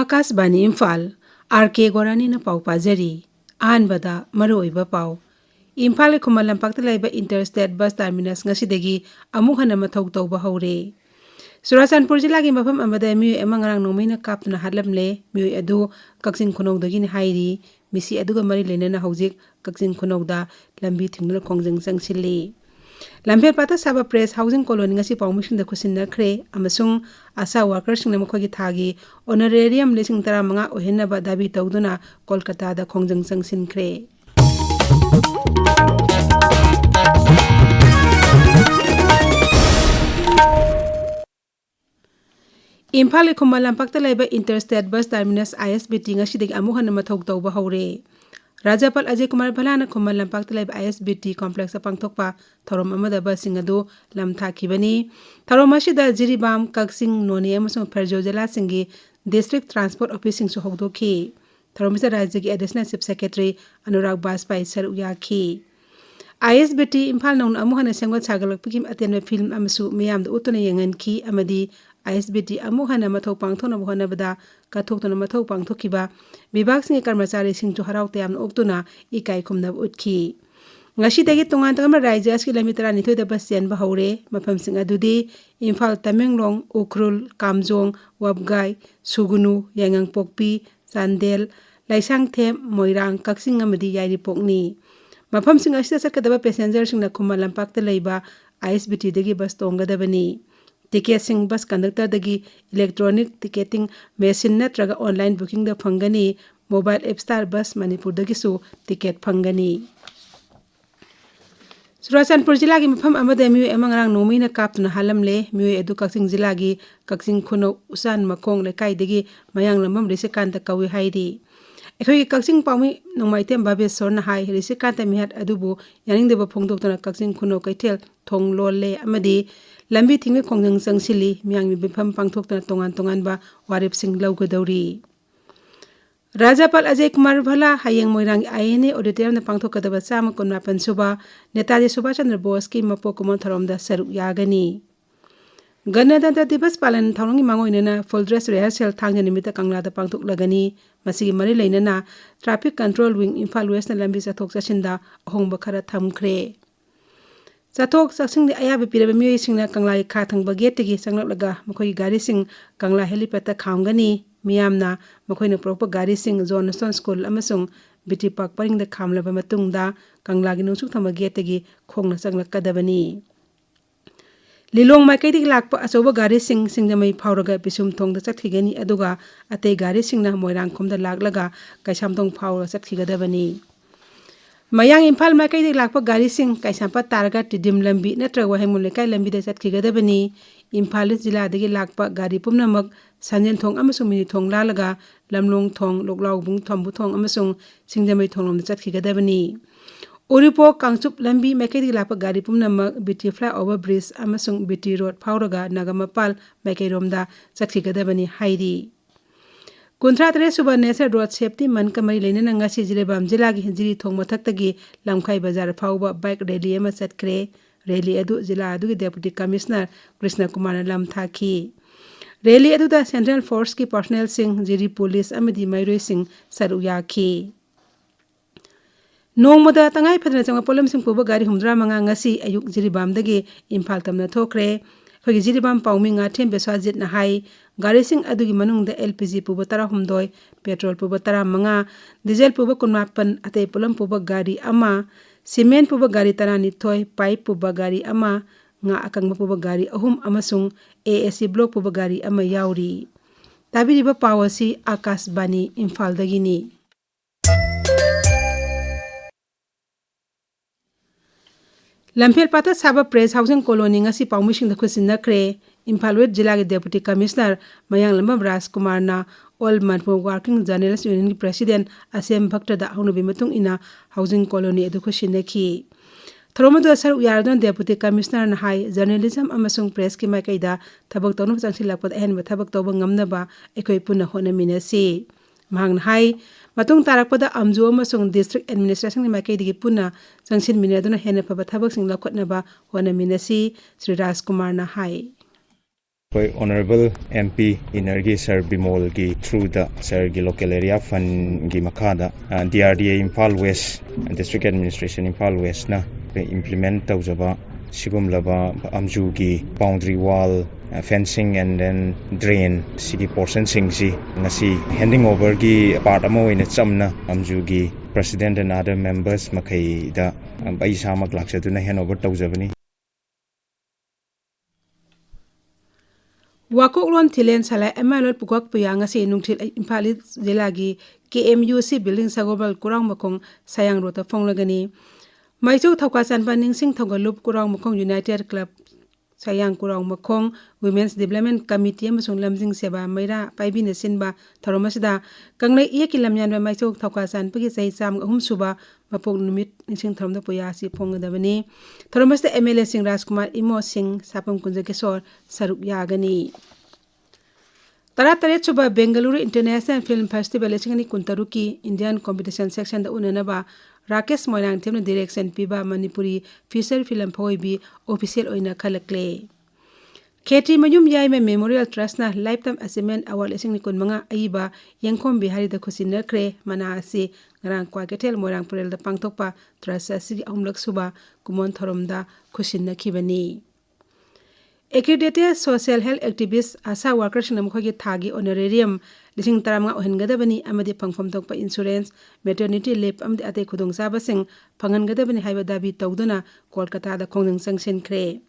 Akashbani Imphal R.K.Gorani na pau pajari Anbada maroiba pau Imphal Kumal Lampakta laiba Interstate Bus Terminus ngasidagi amuk hana mathau tauba haure Surachanpur jilagi mafam amada mioi ama ngarang nomaina kapna hadlamle mioi adu Kaksin Khonowdagi ni hairi misi aduga mari lenana haujik Kaksin Khonowda lambi thingla khongjang changchili Lambe pata saba press housing colony ngasi pawmising da kusinna khre amasung asa workers sing namkhogi thagi honorarium lesing tara manga ohenna ba dabi tawduna Kolkata da khongjang changsin khre Imphal Kumal Lampakta laiba Interstate Bus Terminus ISBT ngasidagi amuhana mathau tawba haure Rajapal Ajay Kumar Bhalana Kumal Lampakta laiba ISBT complex pangthokpa thorom amada basing adu lamthakibani thorom asida Jiribam Kaksing Noni amasung Pherjo Jala singi District Transport Office sing su hogdoki thorom isa rajyagi Additional Chief Secretary Anurag Bajpai sar uyaki ISBT Imphal naun amuhana sengwa chagalak pikim atenwa film amasu miyam da utuna yangan ki amadi ISBT amuhana mathau pangthona bohana bada kathokna mathau pangthokiba bibag sing karmachari sing chu haraute am oktuna ikai khumna utki ngashi dagi tongan tangam raijas ki lamitra ni thoida basyan ba haure mafam sing adudi Imphal Tamenglong Ukhrul Kamjong Wabgai Sugunu Yangang Pokpi Chandel Laisang Them Moirang Kaksing amadi yairi pokni mafam sing asida sakadaba passenger sing na Kumal Lampakta laiba ISBT dagi bus tonggadabani Ticketing bus conductor dagi electronic ticketing machine natraga online booking da phangani mobile app star bus Manipur dagi su ticket phangani Surachanpur jilagi mafam amada mioi amangrang nomaina kaptuna halamle mioi edu Kaksing jilagi Kaksing Khono usan makong lekai dagi mayang lamam risikanta kawi hairi Ekhoi Kaksing pawmi nongmaitem babesor na hai risikanta mihat adubu yaningdeba phongdoktona Kaksing Khono kaitel thong lolle amadi lambi thingwe khongjang changsili miyangmi bifam pangthokna tongan ba warip sing lawgadauri Rajapal Ajay Kumar Bhala hayeng moirang INA auditorium na pangthokadaba chama konmapan suba Netaji Subhash Chandra Bose ki mapokumon tharomda saruk yagani Ganadanta Divas Palan thawrangi mangoinana full dress rehearsal thangja nimita kanglada pangthoklagani masigi mari leinana traffic control wing Imphal West na lambi chathok chasinda ahongba khara thamkhre Chathok saksing di ayabe piraba mioi singna kanglai kha thangba gate gi sanglaplaga makhoi gari sing kangla helipad ta khamgani miyamna makhoina proper gari sing Johnson School amasung BT Park paring da khamlaba matungda kangla gi nungsuk thama gate gi khongna sanglakadabani Lilong makai dik lakpa asoba gari sing singjamai phawraga pisum thongda chathigani aduga ate gari singna moirang khomda laklaga kaisamthong phawra chathigadabani Mayang Imphal makai dik lakpa gari sing kaisampa targa tidim lambi natra Wahengbam lekai lambi da chathigadabani Imphal jila dagi lakpa gari pumnamak sanjen thong amasung mini thong lalaga lamlong thong loklaubung thombu thong amasung singjamai thonglomda chathigadabani Uripo Kangchup lambi makai dik lakpa gari pumnamak BT flyover bridge amasung BT road phawraga Nagamapal makai romda chathigadabani hairi Kunthra suba Nature Road Safety Month kamari leinana ngasi Jiribam jilagi jiri thong mathaktagi lamkhai bazar phawba bike rally ama chatkre rally adu jila adugi Deputy Commissioner Krishna Kumar lamthaki rally adu da Central Force ki personnel sing jiri police amadi mairoi sing saruyaki Nongmoda tangai phadna changa polam sing puba gari humdra manga ngasi ayuk Jiribam dagi Imphal tamna thokre Khogi Jiribam pawmi nga them beswajit na hai gari sing adugi manungda LPG puba tara humdoi petrol puba tara manga diesel puba kunmapan ate pulam puba gari ama cement puba gari tara nithoi pipe puba gari ama nga akangma puba gari ahum amasung ASC block puba gari ama yauri tabiriba pawasi Akashbani Imphal dagini Lamphel pata saba press housing colony ngasi pawmising da khusinna khre Imphal West jila ge Deputy Commissioner Mayang Lambam Rajkumar na All Manipur Working Journalists Union President Asem Bhakta da haunubi matung ina housing colony edu khusinna ki Thromadu asar uyardon Deputy Commissioner na hai journalism amasung press ki makai da thabak tonu changsilakpa ahen ba thabak toba ngamnaba ekoi punna honaminasi mahang hai matung tarakpada amju amasung district administration ni makai digi punna changsin minaduna hena phaba thabak sing lakhotnaba honaminasi Sri Rajkumar na hai कोई honourable MP इनर्गी sir Bimol की through the sir की local area fund की मखादा DRDA Imphal west district administration Imphal west ना implement तौजबा सिगुमलबा अमजू की boundary wall fencing and then drain sigi portion singsi ngasi handing over gi part amo ina chamna amju gi president and other members makai da bai samak laksaduna hand over tawjabani Wakoklon Thilen Sala Emalot Pugok Puyanga si nungtil Imphal Zilagi KMUC building Sagobal Kurang Makong Sayang Rota Fonglagani Maiso Taukasan Banning Sing Togalup Kurang Makong United Club Sayang Kurang Makong Women's Development Committee Masung Lamsing Seba Maira Paibin Sinba Toromasda Kanglai Yakilamyan Maiso Taukasan Pagi Say Sam Humsuba Mapong Numit Sing Tom the Puyasi Pongadavani Toromasta MLA Sing Raskumar Imo Sing Sapam Kunjakisor Sarup Yagani Tarat Suba Bengaluru International Film Festival Singani Kuntaruki Indian Competition Section the Unanaba Rakesh Moirang Temno Direction Piba Manipuri Feature Film Poibi Official Oina Kalakle Keti Mayum Yaime Memorial Trust na Lifetime Achievement Award Singni Kun Manga Aiba Yangkom Bihari the Kusina Kre Mana Asi Ngarang Kwaketel Moirang Purel the Pangtokpa Trust Asi Amlak Suba Kumon Thoromda Kusina Kibani Accredited Social Health Activists Asa Workers Namkogi Thagi Honorarium Lising Tarama Ohengadabani Amadi Pangfam Tokpa Insurance Maternity Leave Amdi Ate Kudong Sabasing Pangangadabani Haibadabi Tauduna Kolkata the Kongdang Sanction Kre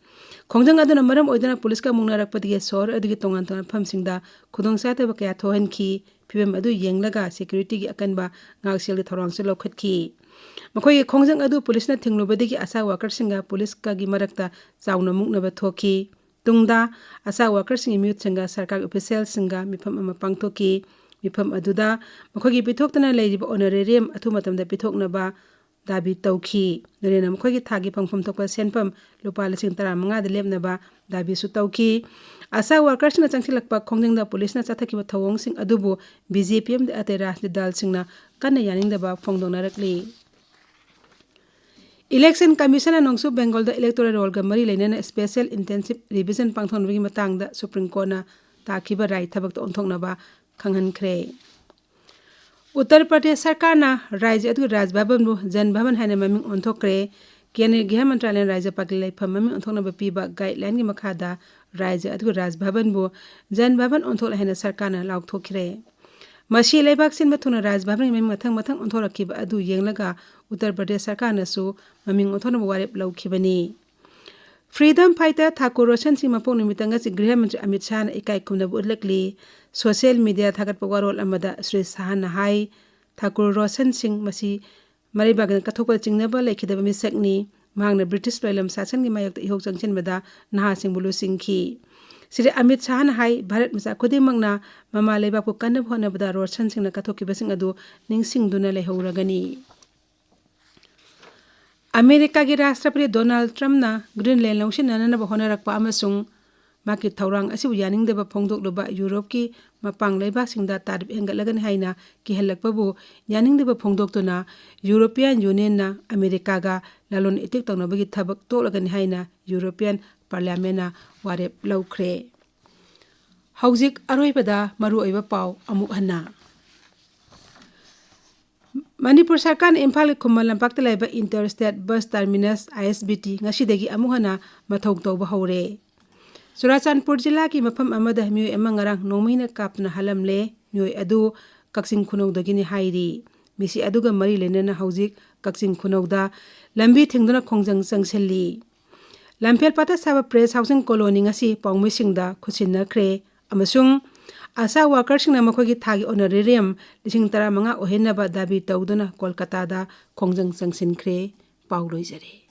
Kongdang Adana Maram Odana Poliska Munarakpati Sor Adi Tongan Pamsingda Kudong Sata Bakaya Tohen Ki Pibem Adu Yanglaga Security Akanba Ngaksil Thorang Selo Ki Makoy Kongdang Adu Police na Tinglubadi Asa Workers Singa Police Kagi Marakta Zauna Muknaba Toki Tungda asa workers sing mute singa sarkar official singa mifam ama pangtoki mifam aduda makhogi pithoktana leiriba honorarium athumatamda pithoknaba dabi tawki norena makhogi thagi pangfam thokpa senpam lupa lising 15 da lepnaba dabi su tawki asa workers na changsilakpa khongdingda police na chathakiba thawong sing adubu BJPM da atera dal singna kanna yaningdaba phongdongna rakli Election Commission Nongsu Bengal the electoral roll Gamari Lena special intensive revision Pangthon Wing Matang the Supreme Court na Takiba right Tabak Ontoknaba Kanghan Kre Uttar Pradesh Sarkar na Raja Adu Raj Babam Jan Bhavan Hana Maming Ontokre Kiani Gahamantralan Raja Pakilai Pamami Ontoknaba Piba guideline Makada Raja Adu Raj Bhavan Bu Jan Bhavan Ontok Hana Sarkana Lauk Tokre Mashi Lebak Sin Matuna Raj Bhavan Matang Ontorakiba Adu Yanglaga Uttar Pradesh Sarkar nasu maming othona warep law khibani Freedom Fighter Thakur Roshan Singh Mapong Nimitanga si Griha Mantri Amit Shah na ikai kumna budlakli social media thagat pagwarol amada Sri Sahan na hai Thakur Roshan Singh masi maribagan kathokpa chingnaba laikhidaba misakni mahangna British Loilam Sasan gi mayakta ihok changchen bada naha sing bulu singki Sri Amit Shah na hai Bharat masa khudimangna mama leibak ko kanab hona bada Roshan Singh na kathoki basing adu ningsing duna lehauragani America ki Rashtrapati Donald Trump na Greenland langshin nanana bahona rakpa amasung maki thaurang asibu yaning deba phongdok loba Europe ki mapang leibak singda tarib engalagan haina ki helakpa bu yaning deba phongdok tuna European Union na America ga lalon itik tawna bagi thabak tolagan haina European Parliament na warep laukhre Haujik aroibada maru oiba paw amuk hana Manipur Sarkar Imphal Khumal Lampakta laiba Interstate Bus Terminus ISBT ngasidagi amuhana mathok tawba hore Churachandpur jilla ki mafam amada mioi amangarang nomina kapna halamle mioi adu Kaksing Khunawdagi ni hairi misi aduga mari lenana haujik Kaksing Khunawda lambi thingduna khongjang changselli Lampel pata saba press housing colony ngasi pawmi singda khusinna khre amasung Asa workers na makogi thagi honorarium lising 15 ohenaba dabi tawduna Kolkata da khongjang changsin khre pawloi jare